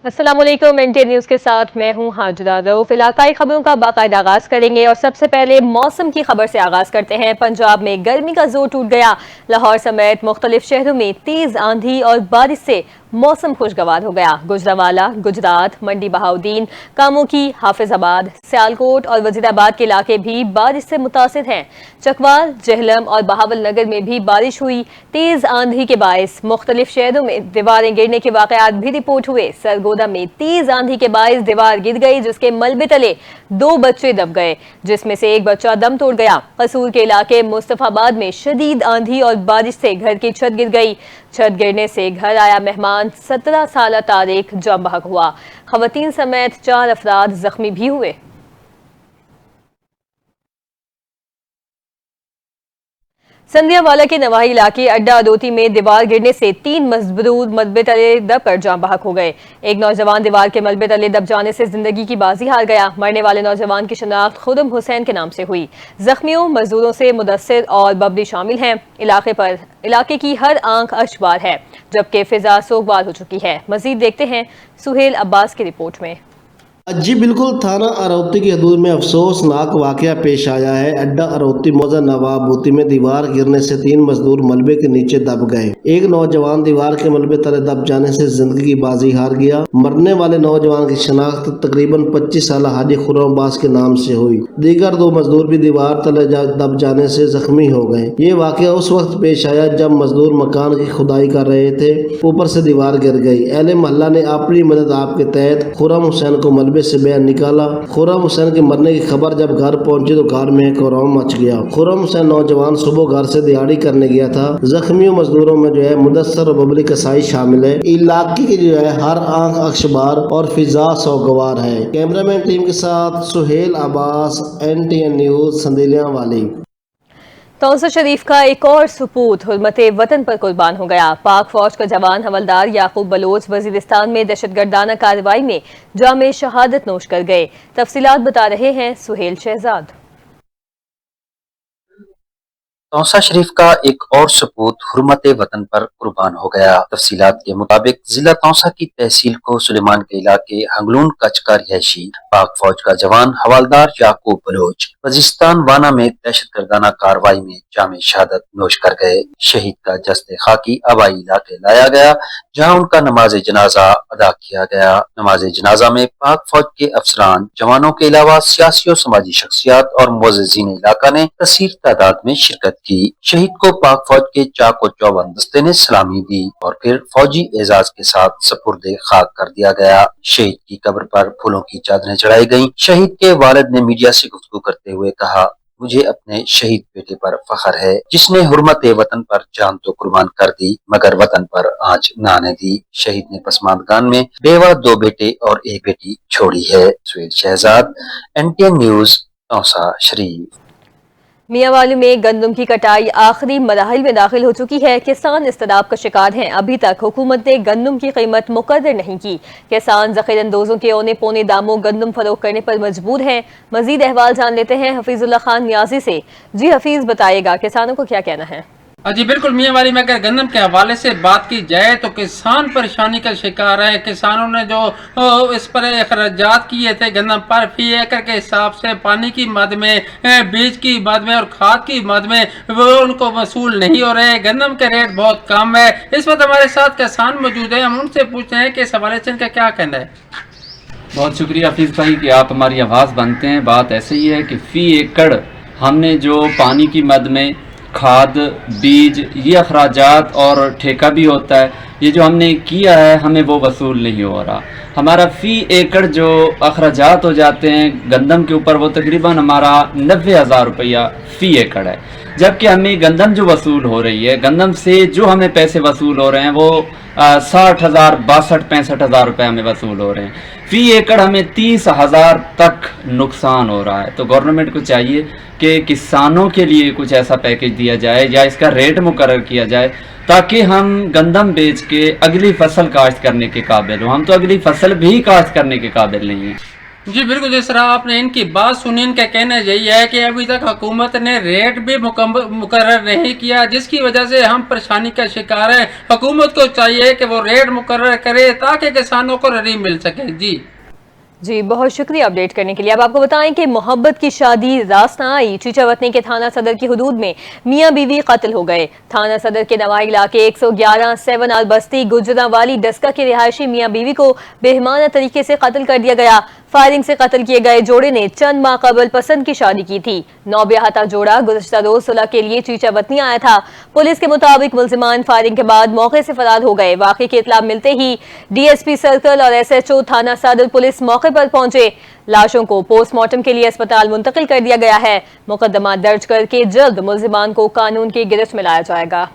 अस्सलाम वालेकुम। NTA news के साथ मैं हूं हाजिरा रऊफ। इलाकाई खबरों का बाकायदा आगाज करेंगे और सबसे पहले मौसम की खबर से आगाज करते हैं। पंजाब में गर्मी का जोर टूट गया। लाहौर समेत मुख्तलिफ शहरों में तेज आंधी और बारिश से मौसम खुशगवार हो गया। गुजरांवाला, गुजरात, मंडी बहाउद्दीन, कामोकी, हाफिजाबाद, सियालकोट और वजीराबाद के इलाके भी बारिश से मुतासिर हैं। चकवाल, जेहलम और बहावल नगर में भी बारिश हुई। तेज आंधी के बायस मुख्तलिफ शहरों में दीवारें गिरने के वाकयात भी रिपोर्ट हुए। सरगोदा में तेज आंधी के बायस दीवार गिर गई, जिसके मलबे तले 2 बच्चे दब गए, जिसमें से एक बच्चा दम तोड़ गया। कसूर के इलाके मुस्तफाबाद में शदीद आंधी और बारिश से घर की छत गिर गई। छत गिरने से घर आया मेहमान 17 साल तारिक जाम बहक हुआ। खवातीन समेत 4 अफराद जख्मी भी हुए। संधियावाला के नवाही इलाके अड्डा अदोती में दीवार गिरने से 3 मजदूर मलबे तले दब कर जाम बहक हो गए। एक नौजवान दीवार के मलबे तले दब जाने से जिंदगी की बाजी हार गया। मरने वाले नौजवान की शनाख्त खुर्रम हुसैन के नाम से हुई। जख्मियों मजदूरों से मुदस्सिर और बबरी शामिल हैं। इलाके की हर आंख अश्बार है, जबकि फिजा सोगवार हो चुकी है। मजीद देखते हैं सुहेल अब्बास की रिपोर्ट में। जी बिल्कुल, थाना अरौती की हदूद में अफसोसनाक वाकया पेश आया है। अड्डा अरौती मौजा नवाबूती में दीवार गिरने से 3 मजदूर मलबे के नीचे दब गए। एक नौजवान दीवार के मलबे तले दब जाने से जिंदगी की बाजी हार गया। मरने वाले नौजवान की शनाख्त तकरीबन 25 साल हाजी खुर्रम अब्बास के नाम से हुई। दीगर 2 मजदूर भी दीवार तले दब जाने से जख्मी हो गए। ये वाकया उस वक्त पेश आया जब मजदूर मकान की खुदाई कर रहे थे, ऊपर से दीवार गिर गई। अहले मोहल्ला ने अपनी मदद आप के तहत खुर्रम हुसैन को मलबे से बयान निकाला। खुर्रम हुसैन के मरने की खबर जब घर पहुंची तो घर में कोहराम मच गया। खुर्रम हुसैन नौजवान सुबह घर से दिहाड़ी करने गया था। जख्मियों मजदूरों में जो है मुदस्सर और बबरी कसाई शामिल है। इलाके की जो है हर आंख अखबार और फिजा सौगवार है। कैमरामैन टीम के साथ सुहेल अब्बास, एनटीए न्यूज, संदेलियावाली। तौसा शरीफ का एक और सपूत हुर्मते वतन पर कुर्बान हो गया। पाक फौज का जवान हवलदार याकूब बलोच वजीरिस्तान में दहशतगर्दाना कार्रवाई में जामे शहादत नोश कर गए। तफसीलात बता रहे हैं सुहेल शहजाद। तौसा शरीफ का एक और सपूत हुर्मत वतन पर कुर्बान हो गया। तफसीलात के मुताबिक जिला तौसा की तहसील को सुलेमान के इलाके हंगलून कच्छ का रिहायशी पाक फौज का जवान हवलदार याकूब बलोच वजीरिस्तान वाना में दहशतगर्दाना कार्रवाई में जामे शहादत नोश कर गए। शहीद का जस्ते खाकी आबाई इलाके लाया गया, जहाँ उनका नमाज जनाजा अदा किया गया। नमाज जनाजा में पाक फौज के अफसरान, जवानों के अलावा सियासी और समाजी शख्सियात और मुअज़्ज़िज़ीन इलाका ने कसीर तादाद में शिरकत की। शहीद को पाक फौज के चाक और चौबंद दस्ते ने सलामी दी और फिर फौजी एजाज के साथ सपुर्दे खाक कर दिया गया। शहीद की कब्र पर फूलों की चादरें चढ़ाई गईं। शहीद के वालिद ने मीडिया से गुफ्तगू करते हुए कहा, मुझे अपने शहीद बेटे पर फख्र है, जिसने हुर्मत वतन पर जान तो कुर्बान कर दी मगर वतन पर आंच न आने दी। शहीद ने पसमानदगान में बेवा 2 बेटे और 1 बेटी छोड़ी है। सुहेल शहजाद, एनटीए न्यूज, तौसा शरीफ। मियांवाली में गंदम की कटाई आखिरी मराहिल में दाखिल हो चुकी है। किसान इस्तराब का शिकार हैं। अभी तक हुकूमत ने गंदम की कीमत मुकर्रर नहीं की। किसान ज़ख़ीरअंदोज़ों के औने पौने दामों गंदम फरोख्त करने पर मजबूर हैं। मजीद अहवाल जान लेते हैं हफीजुल्लाह खान नियाजी से। जी हफीज, बताइएगा किसानों को क्या कहना है? जी बिल्कुल, मियांवाली में अगर गंदम के हवाले से बात की जाए तो किसान परेशानी का शिकार है। किसानों ने जो इस पर अखराजात किए थे गंदम पर फी एकड़ के हिसाब से पानी की मद में, बीज की मद में और खाद की मद में वो उनको वसूल नहीं हो रहे। गंदम के रेट बहुत कम है। इस वक्त हमारे साथ किसान मौजूद है, हम उनसे पूछते हैं कि इस हवाले से इनका क्या कहना है। बहुत शुक्रिया हफीज़ भाई कि आप हमारी आवाज़ बनते हैं। बात ऐसे ही है कि फ़ी एकड़ हमने जो पानी की मद में खाद, बीज, ये अखराजात और ठेका भी होता है, ये जो हमने किया है हमें वो वसूल नहीं हो रहा। हमारा फ़ी एकड़ जो अखराजात हो जाते हैं गंदम के ऊपर वो तकरीबन हमारा 90,000 रुपया फ़ी एकड़ है, जबकि हमें गंदम जो वसूल हो रही है, गंदम से जो हमें पैसे वसूल हो रहे हैं वो 60,000, 62, 65,000 रुपये हमें वसूल हो रहे हैं। फ़ी एकड़ हमें 30,000 तक नुकसान हो रहा है। तो गवर्नमेंट को चाहिए कि किसानों के लिए कुछ ऐसा पैकेज दिया जाए या इसका रेट मुकर्रर किया जाए ताकि हम गंदम बेच के अगली फसल काश्त करने के काबिल हो। हम तो अगली फसल भी काश्त करने के काबिल नहीं हैं। जी बिल्कुल, जिस तरह आपने इनकी बात सुनी, इनका कहना यही है कि अभी तक हुकूमत ने रेट भी मुकर्रर नहीं किया, जिसकी वजह से हम परेशानी का शिकार हैं। हुकूमत को चाहिए कि वो रेट मुकर्रर करे ताकि किसानों को ररी मिल सके। जी बहुत शुक्रिया अपडेट करने के लिए। अब आपको बताएं कि मोहब्बत की शादी रास न आई, चीचावतनी के थाना सदर की हुदूद में मियां बीवी कत्ल हो गए। थाना सदर के नवाई इलाके 111 7 आल बस्ती गुजरावाली डस्का के रिहायशी मियां बीवी को बेहमाना तरीके से कत्ल कर दिया गया। फायरिंग से कत्ल किए गए जोड़े ने चंद माह कबल पसंद की शादी की थी। नौब्याहता जोड़ा गुज़श्ता रोज सुलह के लिए चीचावतनी आया था। पुलिस के मुताबिक मुल्जिमान फायरिंग के बाद मौके से फरार हो गए। वाक़े की इत्तला मिलते ही डीएसपी सर्कल और एसएचओ थाना सदर पुलिस मौके पर पहुंचे। लाशों को पोस्टमार्टम के लिए अस्पताल मुंतकिल कर दिया गया है। मुकदमा दर्ज करके जल्द मुल्जिमान को कानून की गिरफ्त में लाया जाएगा।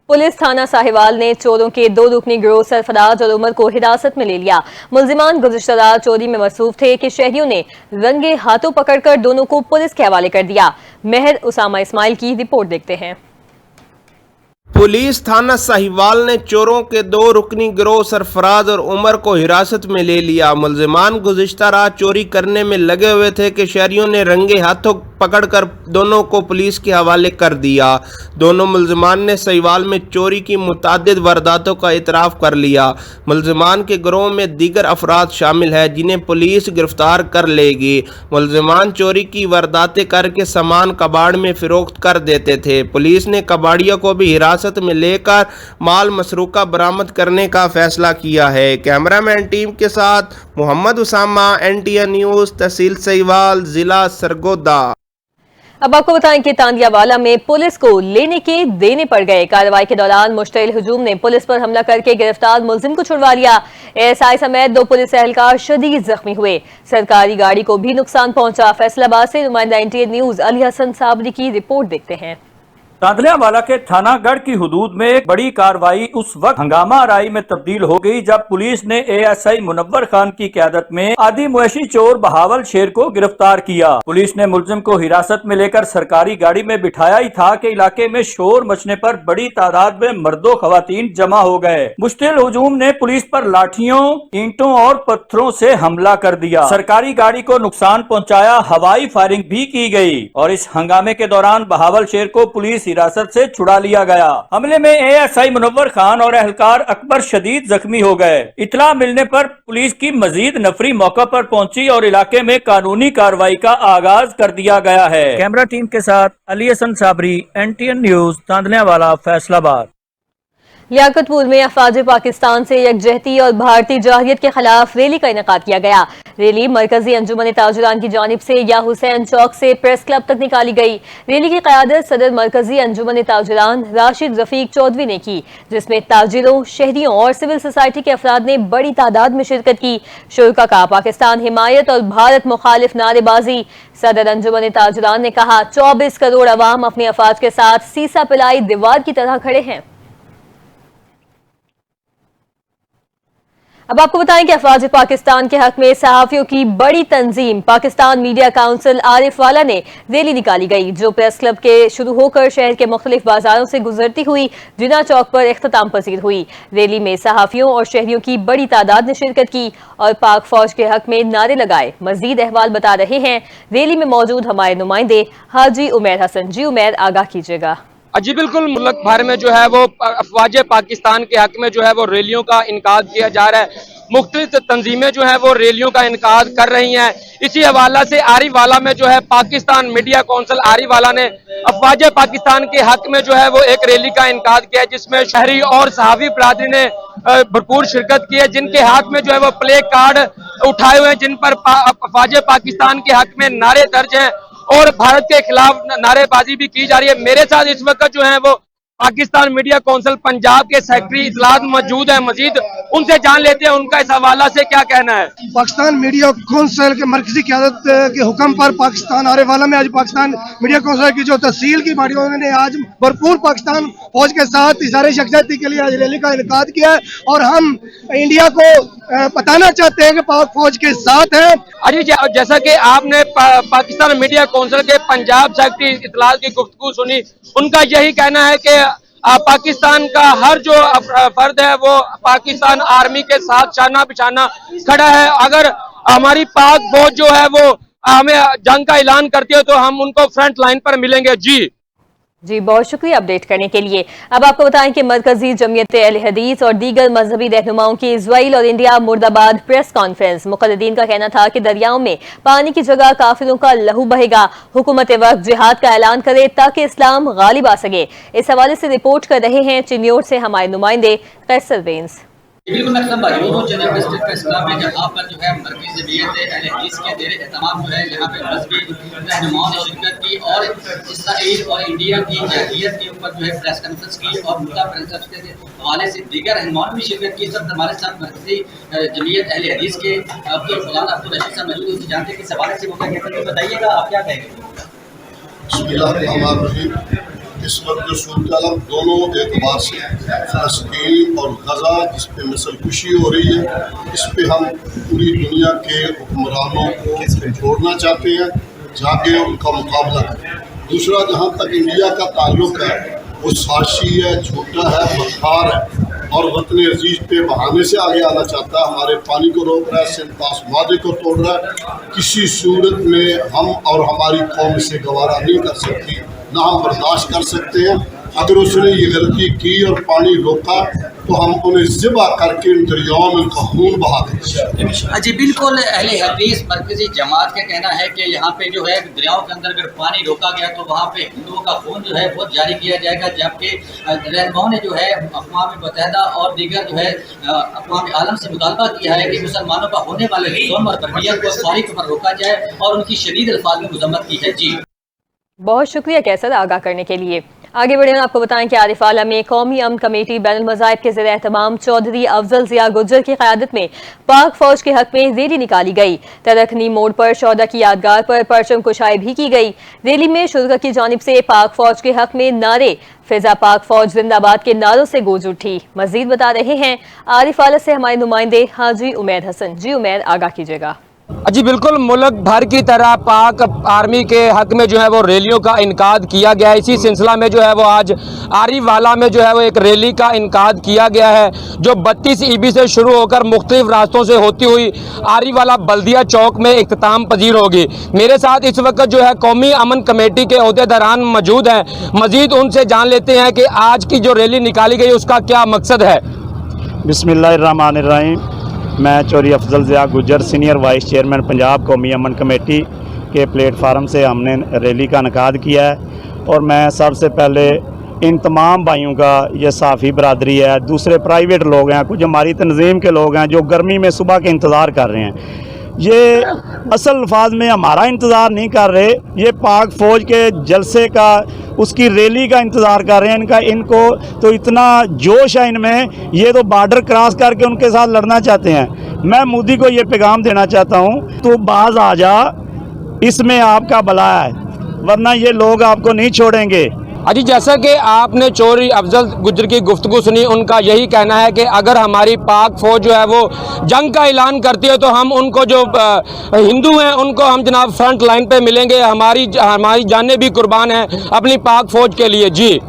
पुलिस थाना साहिवाल ने चोरों के 2 रुकनी गिरोह सरफराज और उमर को हिरासत में ले लिया। मुल्जिमान गुज़श्ता रात चोरी में मसरूफ थे कि शहरियों ने रंगे हाथों पकड़कर दोनों को पुलिस के हवाले कर दिया। मेहर उसामा इस्माइल की रिपोर्ट देखते हैं। पुलिस थाना साहिवाल ने चोरों के 2 रुकनी गिरोह सरफराज और उमर को हिरासत में ले लिया। मुल्जिमान गुज़श्ता रात चोरी करने में लगे हुए थे कि शहरियों ने रंगे हाथों पकड़कर दोनों को पुलिस के हवाले कर दिया। दोनों मुल्जिमान ने साहिवाल में चोरी की मुतादिद वारदातों का इतराफ़ कर लिया। मुल्जिमान के गिरोह में दीगर अफराद शामिल है जिन्हें पुलिस गिरफ्तार कर लेगी। मुल्जिमान चोरी की वारदातें करके सामान कबाड़ में फ़रोख्त कर देते थे। पुलिस ने कबाड़ियों को भी हिरासत में लेकर माल मसरूका बरामद करने का फैसला किया है। कैमरामैन टीम के साथ मोहम्मद उसामा, NTN न्यूज़, तहसील साहिवाल, जिला सरगोदा। अब आपको बताएं कि तांदियावाला में पुलिस को लेने के देने पड़ गए। कार्रवाई के दौरान मुश्तइल हुजूम ने पुलिस पर हमला करके गिरफ्तार मुलजिम को छुड़वा लिया। एएसआई समेत 2 पुलिस एहलकार शदीद जख्मी हुए। सरकारी गाड़ी को भी नुकसान पहुंचा। फैसलाबाद से नुमाइंदा NTN न्यूज़ अली हसन साबरी की रिपोर्ट देखते हैं। तांदलियावाला के थानागढ़ की हुदूद में एक बड़ी कार्रवाई उस वक्त हंगामा आराई में तब्दील हो गई जब पुलिस ने ASI मुनव्वर खान की क़यादत में आदि मुएशी चोर बहावल शेर को गिरफ्तार किया। पुलिस ने मुलजिम को हिरासत में लेकर सरकारी गाड़ी में बिठाया ही था कि इलाके में शोर मचने पर बड़ी तादाद में मर्दों खवातीन जमा हो गए। मुश्तिल हुजूम ने पुलिस पर लाठियों, ईंटों और पत्थरों से हमला कर दिया। सरकारी गाड़ी को नुकसान पहुंचाया, हवाई फायरिंग भी की गई और इस हंगामे के दौरान बहावल शेर को पुलिस हिरासत से छुड़ा लिया गया। हमले में ASI मुनव्वर खान और एहलकार अकबर शदीद जख्मी हो गए। इतला मिलने पर पुलिस की मजीद नफरी मौका पर पहुंची और इलाके में कानूनी कार्रवाई का आगाज कर दिया गया है। कैमरा टीम के साथ अली हसन साबरी, NTN न्यूज़, तांदलियावाला, फैसलाबाद। लियाकतपुर में अफवाज पाकिस्तान से यकजहती और भारतीय जाहिलियत के खिलाफ रैली का इनेकाद किया गया। रैली मरकजी अंजुमन ताजुरान की जानिब से या हुसैन चौक से प्रेस क्लब तक निकाली गई। रैली की क़यादत सदर मरकजी अंजुमन ताजुरान राशिद रफीक चौधरी ने की, जिसमें ताजिरों, शहरियों और सिविल सोसाइटी के अफराद ने बड़ी तादाद में शिरकत की। शुरका का पाकिस्तान हिमायत और भारत मुखालिफ नारेबाजी। सदर अंजुमन ताजुरान ने कहा, 24 करोड़ अवाम अपनी अफवाज के साथ सीसा पिलाई दीवार की तरह खड़े हैं। अब आपको बताएं कि अफवाज पाकिस्तान के हक में सहाफियों की बड़ी तंजीम पाकिस्तान मीडिया काउंसिल आरिफ वाला ने रैली निकाली गई, जो प्रेस क्लब के शुरू होकर शहर के मुख्तलिफ बाजारों से गुजरती हुई जिना चौक पर इख्तिताम पसीर हुई। रैली में सहाफियों और शहरियों की बड़ी तादाद ने शिरकत की और पाक फौज के हक में नारे लगाए। मजीद अहवाल बता रहे हैं रैली में मौजूद हमारे नुमाइंदे हाजी उमैर हसन। जी उमैर, आगाह कीजिएगा। जी बिल्कुल, मुल्क भर में जो है वो अफवाज पाकिस्तान के हक में जो है वो रैलियों का इनकाद किया जा रहा है। मुख्तलिफ तंजीमें जो है वो रैलियों का इनकाद कर रही हैं। इसी हवाला से आरिफ वाला में जो है पाकिस्तान मीडिया काउंसिल आरिफ वाला ने अफवाज पाकिस्तान के हक में जो है वो एक रैली का इनकाद किया, जिसमें शहरी और सहाफी बरादरी ने भरपूर शिरकत की है, जिनके हाथ में जो है वो प्ले कार्ड उठाए हुए हैं जिन पर अफवाज पाकिस्तान के हक में नारे दर्ज हैं और भारत के खिलाफ नारेबाजी भी की जा रही है। मेरे साथ इस वक्त जो है वो पाकिस्तान मीडिया काउंसिल पंजाब के सेक्रेटरी इतलात मौजूद है। मजीद उनसे जान लेते हैं उनका इस हवाला से क्या कहना है। पाकिस्तान मीडिया काउंसिल के मरकजी क़यादत के हुक्म पर पाकिस्तान आरिफ वाला में आज पाकिस्तान मीडिया काउंसिल की जो तहसील की बॉडी उन्होंने आज भरपूर पाकिस्तान फौज के साथ इज़हार यकजहती के लिए आज रैली का इनेकाद किया है और हम इंडिया को बताना चाहते हैं कि पाक फौज के साथ है। अजी, जैसा कि आपने पाकिस्तान मीडिया काउंसिल के पंजाब सेक्रेटरी इतलात की गुफ्तगू सुनी, उनका यही कहना है कि पाकिस्तान का हर जो फर्द है वो पाकिस्तान आर्मी के साथ शाना बिशाना खड़ा है। अगर हमारी पाक फौज जो है वो हमें जंग का ऐलान करती है तो हम उनको फ्रंट लाइन पर मिलेंगे। जी बहुत शुक्रिया अपडेट करने के लिए। अब आपको बताएं कि मरकजी जमीयत अहले हदीस और दीगर मजहबी रहनुमाओं की इजराइल और इंडिया मुर्दाबाद प्रेस कॉन्फ्रेंस। मुक़ल्लिदीन का कहना था कि दरियाओं में पानी की जगह काफिरों का लहू बहेगा। हुकूमत वक्त जिहाद का ऐलान करे ताकि इस्लाम गालिब आ सके। इस हवाले से रिपोर्ट कर रहे हैं चिन्योर से हमारे नुमाइंदे कैसर बेंस। बिल्कुल मतलब मौजूद जनरल डिस्ट्रिक्ट प्रेस क्लब में जहाँ पर जो है मरकज़ी जमीयत अहले हदीस के ज़ेर एहतमाम जो है यहाँ पे मज़हबी रहनुमाओं ने शिरकत की और इसराइल और इंडिया की जाहिलियत के ऊपर जो है प्रेस कॉन्फ्रेंस की और मुद्दा प्रेस के हवाले से दीगर रहनुमाओं ने भी शिरकत की। सब हमारे साथ मरकज़ी जमीयत अहले हदीस के अब्दुल रशीद साहब मौजूद उससे जानते हैं कि इस हवाले से वो क्या कहते हैं, बताइएगा आप क्या कहेंगे। इस वक्त जो सूरत दोनों एतबार से फ़लस्तीन और गज़ा जिस पे नस्ल कुशी हो रही है, इस पे हम पूरी दुनिया के हुक्मरानों को जोड़ना चाहते हैं जाके उनका मुकाबला करें। दूसरा, जहाँ तक इंडिया का ताल्लुक है वो साजिशी है, झूठा है, बदकार है और वतन अजीज पे बहाने से आगे आना चाहता है। हमारे पानी को रोक रहा है, सिंतास मादे को तोड़ रहा है। किसी सूरत में हम और हमारी कौम से गवारा नहीं कर सकती, ना हम बर्दाश्त कर सकते हैं। अगर उसने ये गलती की और पानी रोका तो हम उन्हें ज़िबा करके इन दरियाओं में उनका खून बहा देंगे। जी बिल्कुल, अहले हदीस मरकजी जमात का कहना है कि यहाँ पे जो है दरियाओं के अंदर अगर पानी रोका गया तो वहाँ पे हिंदुओं का खून जो है वो जारी किया जाएगा। जबकि रहनुमाओं ने जो है अक़वाम मुत्तहिदा और दीगर जो है अक़वाम आलम से मुतालबा किया है कि मुसलमानों का होने वाले जुल्म और बर्बरियत को फौरी तौर पर रोका जाए और उनकी शदीद अल्फाज में मज़म्मत की है। जी बहुत शुक्रिया कैसर आगाह करने के लिए। आगे बढ़े आपको बताएं कि आरिफ आला में कौमी अमन कमेटी बैनुल मज़ाहिब के ज़ेर एहतमाम चौधरी अफजल ज़िया गुज्जर की क़यादत में पाक फौज के हक में रैली निकाली गई। तरखनी मोड़ पर शौहदा की यादगार पर परचम कुशाई भी की गई। रैली में शुरा की जानिब से पाक फौज के हक में नारे, फिजा पाक फौज जिंदाबाद के नारों से गूंज उठी। मजीद बता रहे हैं आरिफ आला से हमारे नुमाइंदे हाजी उमैद हसन। जी उमैद, आगाह कीजिएगा। जी बिल्कुल, मुल्क भर की तरह पाक आर्मी के हक में जो है वो रैलियों का इनकाद किया गया है। इसी सिलसिला में जो है वो आज आरिफ वाला में जो है वो एक रैली का इनकाद किया गया है जो 32 ईबी से शुरू होकर मुख्तलिफ रास्तों से होती हुई आरिफ वाला बल्दिया चौक में इख्तिताम पजीर होगी। मेरे साथ इस वक्त जो है कौमी अमन कमेटी के अहदेदारान मौजूद हैं। मजीद उनसे जान लेते हैं कि आज की जो रैली निकाली गई उसका क्या मकसद है। बिस्मिल्लाहिर्रहमानिर्रहीम। मैं Chaudhry Afzal Zia Gujjar senior vice chairman Punjab कौमी अमन कमेटी के प्लेटफार्म से हमने रैली का इनकाद किया है और मैं सबसे पहले इन तमाम भाइयों का, ये साफ़ी बरादरी है, दूसरे प्राइवेट लोग हैं, कुछ हमारी तंजीम के लोग हैं जो गर्मी में सुबह के इंतज़ार कर रहे हैं, ये असल अल्फाज में हमारा इंतज़ार नहीं कर रहे, ये पाक फ़ौज के जलसे का, उसकी रैली का इंतज़ार कर रहे हैं। इनको तो इतना जोश है इनमें, ये तो बॉर्डर क्रॉस करके उनके साथ लड़ना चाहते हैं। मैं मोदी को ये पैगाम देना चाहता हूँ, तो बाज आ जा, इसमें आपका भला है, वरना ये लोग आपको नहीं छोड़ेंगे। अजी, जैसा कि आपने चौधरी अफजल गुज्जर की गुफ्तगू सुनी, उनका यही कहना है कि अगर हमारी पाक फौज जो है वो जंग का ऐलान करती है तो हम उनको जो हिंदू हैं उनको हम जनाब फ्रंट लाइन पे मिलेंगे। हमारी जानें भी कुर्बान हैं अपनी पाक फौज के लिए। जी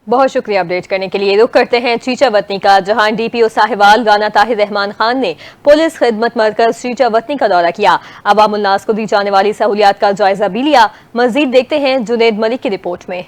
बहुत शुक्रिया अपडेट करने के लिए। रुख करते हैं चीचा वतनी का, जहां डीपीओ साहिवाल राना ताहिर रहमान खान ने पुलिस खिदमत मरकज चीचा वतनी का दौरा किया। अवाम उन्नास को दी जाने वाली सहूलियात का जायजा भी लिया। मजीद देखते हैं जुनैद मलिक की रिपोर्ट में।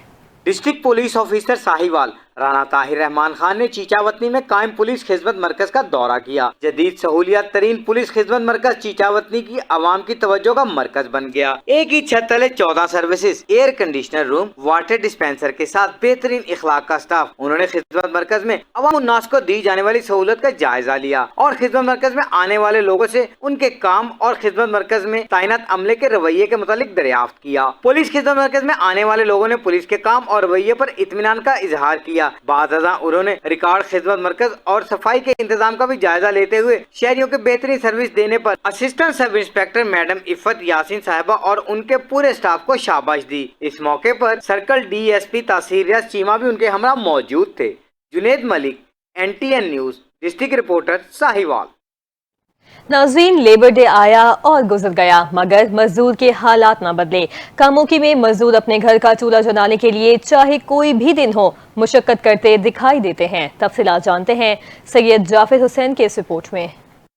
District police officer Sahiwal Rana Tahir Rahman Khan ने चीचावतनी में कायम पुलिस खिदमत मरकज का दौरा किया। जदीद सहूलियात तरीन पुलिस खिदमत मरकज चीचावतनी की आवाम की तवज्जो का मरकज बन गया। एक ही छत तले 14 services, air conditioner room, water dispenser के साथ बेहतरीन इखलाक का स्टाफ। उन्होंने खिदमत मरकज में अवाम उन्नास को दी जाने वाली सहूलत का जायजा लिया और खिदमत मरकज में आने वाले लोगों से उनके काम और खिदमत मरकज में तैनात अमले के रवैये के मुतालिक दरियाफ्त किया। पुलिस खिदमत मरकज में आने वाले लोगों ने पुलिस के काम और रवैये पर इत्मीनान का इजहार किया। बाज़ उन्होंने रिकॉर्ड खिदमत मरकज और सफाई के इंतजाम का भी जायजा लेते हुए शहरियों के बेहतरीन सर्विस देने पर assistant sub inspector madam Iffat Yasin साहिबा और उनके पूरे स्टाफ को शाबाश दी। इस मौके पर सर्कल DSP तासीर रियाज चीमा भी उनके हमरा मौजूद थे। Junaid Malik, NTN news, district reporter Sahiwal. नाज़रीन, लेबर डे आया और गुजर गया, मगर मजदूर के हालात ना बदले। कामोकी में मजदूर अपने घर का चूल्हा जलाने के लिए चाहे कोई भी दिन हो मुशक्कत करते दिखाई देते हैं। तफसीलात जानते हैं सैयद जाफिर हुसैन के इस रिपोर्ट में।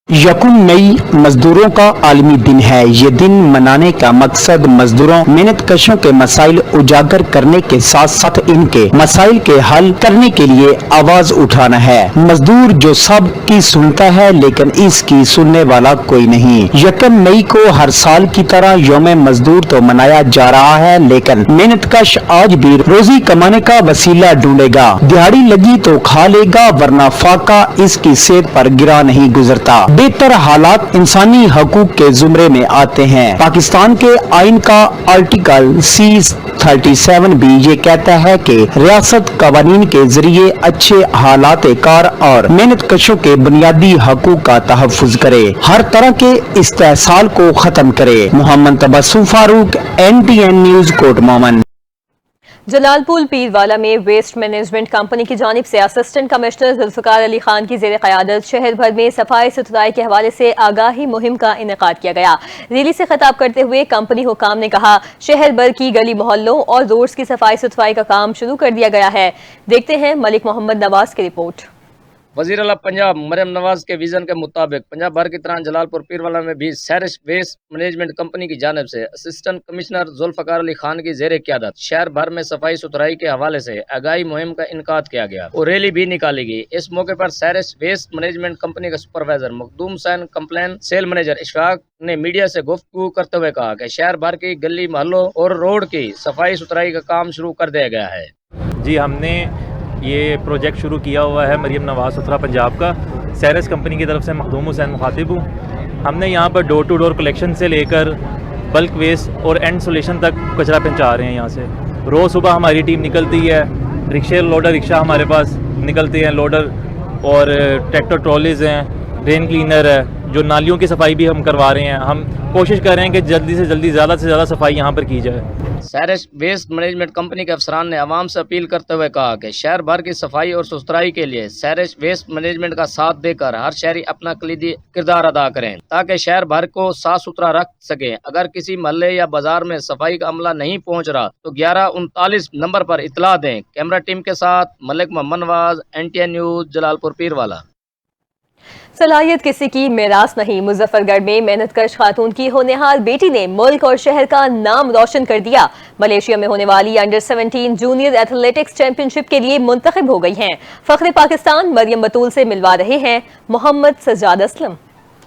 1 मई मजदूरों का आलमी दिन है। ये दिन मनाने का मकसद मजदूरों मेहनत कशों के मसाइल उजागर करने के साथ साथ इनके मसाइल के हल करने के लिए आवाज उठाना है। मजदूर जो सब की सुनता है लेकिन इसकी सुनने वाला कोई नहीं। 1 मई को हर साल की तरह यौम मजदूर तो मनाया जा रहा है, लेकिन मेहनत कश आज भी रोजी कमाने का वसीला ढूंढेगा। दिहाड़ी लगी तो खा लेगा, वरना फाका इसकी सेहत पर गिरा नहीं गुजरता। बेहतर हालात इंसानी हकूक के जुमरे में आते हैं। पाकिस्तान के आइन का आर्टिकल C-37 भी ये कहता है कि रियासत कवानीन के जरिए अच्छे हालात कार और मेहनत कशों के बुनियादी हकूक का तहफ़्फ़ुज़ करे, हर तरह के इस्तेहसाल को खत्म करे। Mohammad Tabassum Farooq, NTN news, Kot Momin. जलालपुर पीरवाला में वेस्ट मैनेजमेंट कंपनी की जानिब से असिस्टेंट कमिश्नर जुल्फिकार अली खान की ज़ेर क़यादत शहर भर में सफाई सुथराई के हवाले से आगाही मुहिम का इनेकाद किया गया। रैली से खिताब करते हुए कंपनी हुकाम ने कहा, शहर भर की गली मोहल्लों और रोड्स की सफाई सुथराई का काम शुरू कर दिया गया है। देखते हैं मलिक मोहम्मद नवाज की रिपोर्ट। वज़ीर आला पंजाब मरियम नवाज के विजन के मुताबिक पंजाब भर की तरह जलालपुर पीरवाला में भी सैरिश वेस्ट मैनेजमेंट कंपनी की जानिब से असिस्टेंट कमिश्नर जुल्फिकार अली खान की ज़ेर क़यादत शहर भर में सफाई सुथराई के हवाले से आगाही मुहिम का इनकाद किया गया और रैली भी निकाली गई। इस मौके पर सैरिश वेस्ट मैनेजमेंट कंपनी के supervisor Makhdoom Hussain, complaint cell manager Ishfaq ने मीडिया से गुफ्तगू करते हुए कहा कि शहर भर की गली मोहल्लों और रोड की सफाई सुथराई का काम शुरू कर दिया गया है। जी, हमने ये प्रोजेक्ट शुरू किया हुआ है मरियम नवाज सुथरा पंजाब का। सैरिस कंपनी की तरफ से मखदूम हुसैन मुखातिब हूँ। हमने यहाँ पर डोर टू डोर कलेक्शन से लेकर बल्क वेस्ट और एंड सोल्यूशन तक कचरा पहुँचा रहे हैं। यहाँ से रोज़ सुबह हमारी टीम निकलती है, रिक्शे लोडर रिक्शा हमारे पास निकलते हैं, लोडर और ट्रैक्टर ट्रॉलीज़ हैं, ड्रेन क्लीनर है, जो नालियों की सफाई भी हम करवा रहे हैं। हम कोशिश कर रहे हैं कि जल्दी से जल्दी ज़्यादा से ज़्यादा सफाई यहाँ पर की जाए। सैरिश वेस्ट मैनेजमेंट कंपनी के अफसरान ने आवाम से अपील करते हुए कहा कि शहर भर की सफाई और सुथराई के लिए सैरिश वेस्ट मैनेजमेंट का साथ देकर हर शहरी अपना कलीदी किरदार अदा करें ताकि शहर भर को साफ सुथरा रख सकें। अगर किसी महल्ले या बाजार में सफाई का अमला नहीं पहुँच रहा तो 1139 नंबर पर इतला दें। कैमरा टीम के साथ मलिक मोहम्मद नवाज, NTN न्यूज़, जलालपुर पीरवाला। सलाहियत किसी की मेरास नहीं। मुजफ्फरगढ़ में मेहनतकश खातून की होनहार बेटी ने मुल्क और शहर का नाम रोशन कर दिया। मलेशिया में होने वाली अंडर 17 जूनियर एथलेटिक्स चैंपियनशिप के लिए मुंतखब हो गई हैं। फख्रे पाकिस्तान मरियम बतूल से मिलवा रहे हैं मोहम्मद सज्जाद असलम।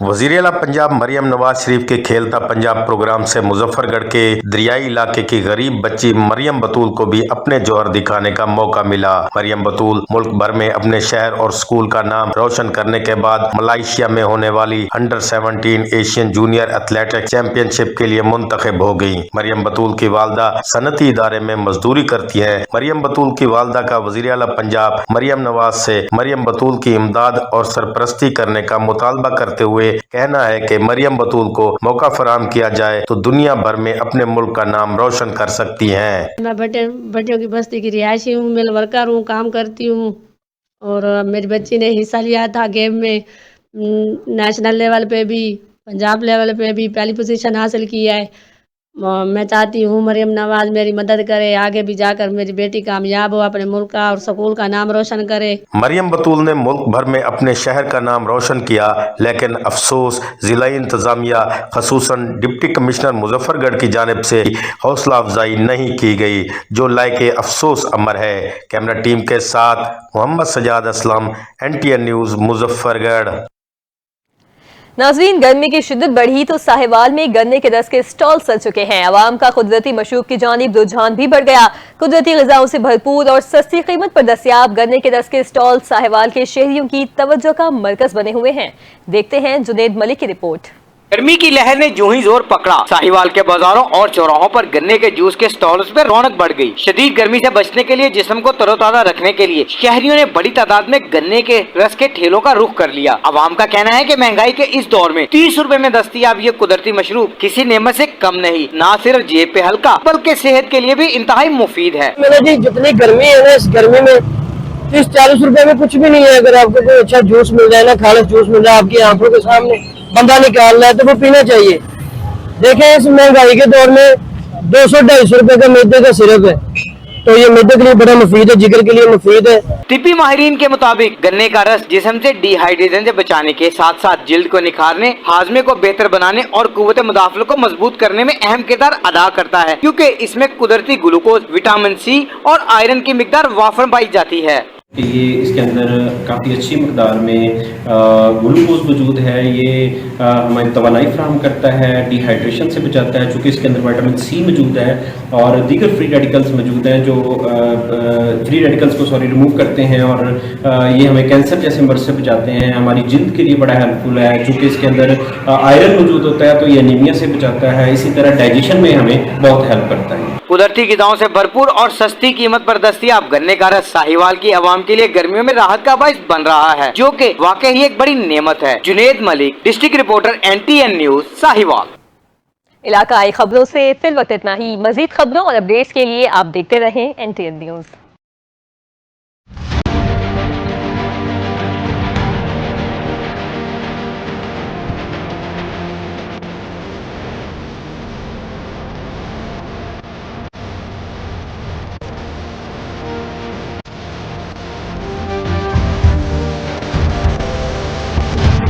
वज़ीर आला पंजाब मरियम नवाज शरीफ के खेलता पंजाब प्रोग्राम से मुजफ्फरगढ़ के दरियाई इलाके की गरीब बच्ची मरियम बतूल को भी अपने जौहर दिखाने का मौका मिला। मरियम बतूल मुल्क भर में अपने शहर और स्कूल का नाम रोशन करने के बाद मलेशिया में होने वाली under 17 Asian junior athletics championship के लिए मुंतखब हो गयी। मरियम बतूल की वालदा सनती इदारे में मजदूरी करती है। मरियम बतूल की वालदा का वज़ीर आला पंजाब मरियम नवाज से मरियम बतूल की इमदाद और सरपरस्ती करने का मुतालबा करते हुए कहना है कि मरियम बतूल को मौका फराम किया जाए तो दुनिया भर में अपने मुल्क का नाम रोशन कर सकती हैं। मैं भटियों की बस्ती की रिहायशी हूँ, मिल वर्कर हूँ, काम करती हूँ और मेरी बच्ची ने हिस्सा लिया था गेम में। नेशनल लेवल पे भी पंजाब लेवल पे भी पहली पोजीशन हासिल की है। मैं चाहती हूँ मरियम नवाज मेरी मदद करे, आगे भी जाकर मेरी बेटी कामयाब हो, अपने मुल्क का और स्कूल का नाम रोशन करे। मरियम बतूल ने मुल्क भर में अपने शहर का नाम रोशन किया, लेकिन अफसोस जिला इंतजामिया खसूसन डिप्टी कमिश्नर मुजफ्फरगढ़ की जानिब से हौसला अफजाई नहीं की गई, जो लायके अफसोस अमर है। कैमरा टीम के साथ मोहम्मद सजाद असलम, NTN न्यूज़, मुजफ्फरगढ़। नाज़रीन, गर्मी की शिद्दत बढ़ी तो साहिवाल में गन्ने के रस के स्टॉल सज चुके हैं। आवाम का कुदरती मशरूब की जानिब रुझान भी बढ़ गया। कुदरती ग़िज़ाओं से भरपूर और सस्ती कीमत पर दस्तियाब गन्ने के रस के स्टॉल साहिवाल के शहरियों की तवज्जो का मरकज बने हुए हैं। देखते हैं जुनेद मलिक की रिपोर्ट। गर्मी की लहर ने जो ही जोर पकड़ा, साहिवाल के बाजारों और चौराहों पर गन्ने के जूस के स्टॉल्स पर रौनक बढ़ गई। शदीद गर्मी से बचने के लिए जिस्म को तरोताजा रखने के लिए शहरियों ने बड़ी तादाद में गन्ने के रस के ठेलों का रुख कर लिया। अवाम का कहना है कि महंगाई के इस दौर में 30 रुपए में दस्तयाब ये कुदरती मशरूब किसी नेमत से कम नहीं, न सिर्फ जेब पे हल्का बल्कि सेहत के लिए भी इंतहाई मुफीद है। जी, जितनी गर्मी है ना, इस गर्मी में 30-40 रुपए में कुछ भी नहीं है। अगर आपको कोई अच्छा जूस मिल जाए ना, खालिस जूस मिल जाए आपकी आंखों के सामने, बंदा निकालना है तो वो पीना चाहिए। देखें इस महंगाई के दौर में 200-250 रुपए का मैदे का सिरप है, तो ये मैदे के लिए बड़ा मुफीद है, जिगर के लिए मुफीद है। तिब्बी माहिरीन के मुताबिक गन्ने का रस जिस्म से डिहाइड्रेशन से बचाने के साथ साथ जिल्द को निखारने, हाजमे को बेहतर बनाने और कुव्वत मुदाफलत को मजबूत करने में अहम किरदार अदा करता है, क्योंकि इसमें कुदरती ग्लूकोज, विटामिन सी और आयरन की मिकदार वाफर पाई जाती है। कि ये इसके अंदर काफ़ी अच्छी मकदार में ग्लूकोज मौजूद है। ये हमारी तवानाई फराहम करता है, डिहाइड्रेशन से बचाता है, चूँकि इसके अंदर विटामिन सी मौजूद है और दीगर फ्री रेडिकल्स मौजूद हैं जो फ्री रेडिकल्स को रिमूव करते हैं और ये हमें कैंसर जैसे मर्ज से बचाते हैं। हमारी जिल्द के लिए बड़ा हेल्पफुल है, चूँकि इसके अंदर आयरन मौजूद होता है तो ये एनीमिया से बचाता है। इसी तरह डाइजेशन में हमें बहुत हेल्प करता है। कुदरती ग़िज़ाओं से भरपूर और सस्ती कीमत पर दस्तयाब गन्ने का रस साहिवाल की आवाम के लिए गर्मियों में राहत का बाइस बन रहा है, जो कि वाकई ही एक बड़ी नेमत है। Junaid Malik, district reporter NTN news, Sahiwal. इलाकाई खबरों से फिल वक्त इतना ही। मजीद खबरों और अपडेट्स के लिए आप देखते रहें NTN न्यूज।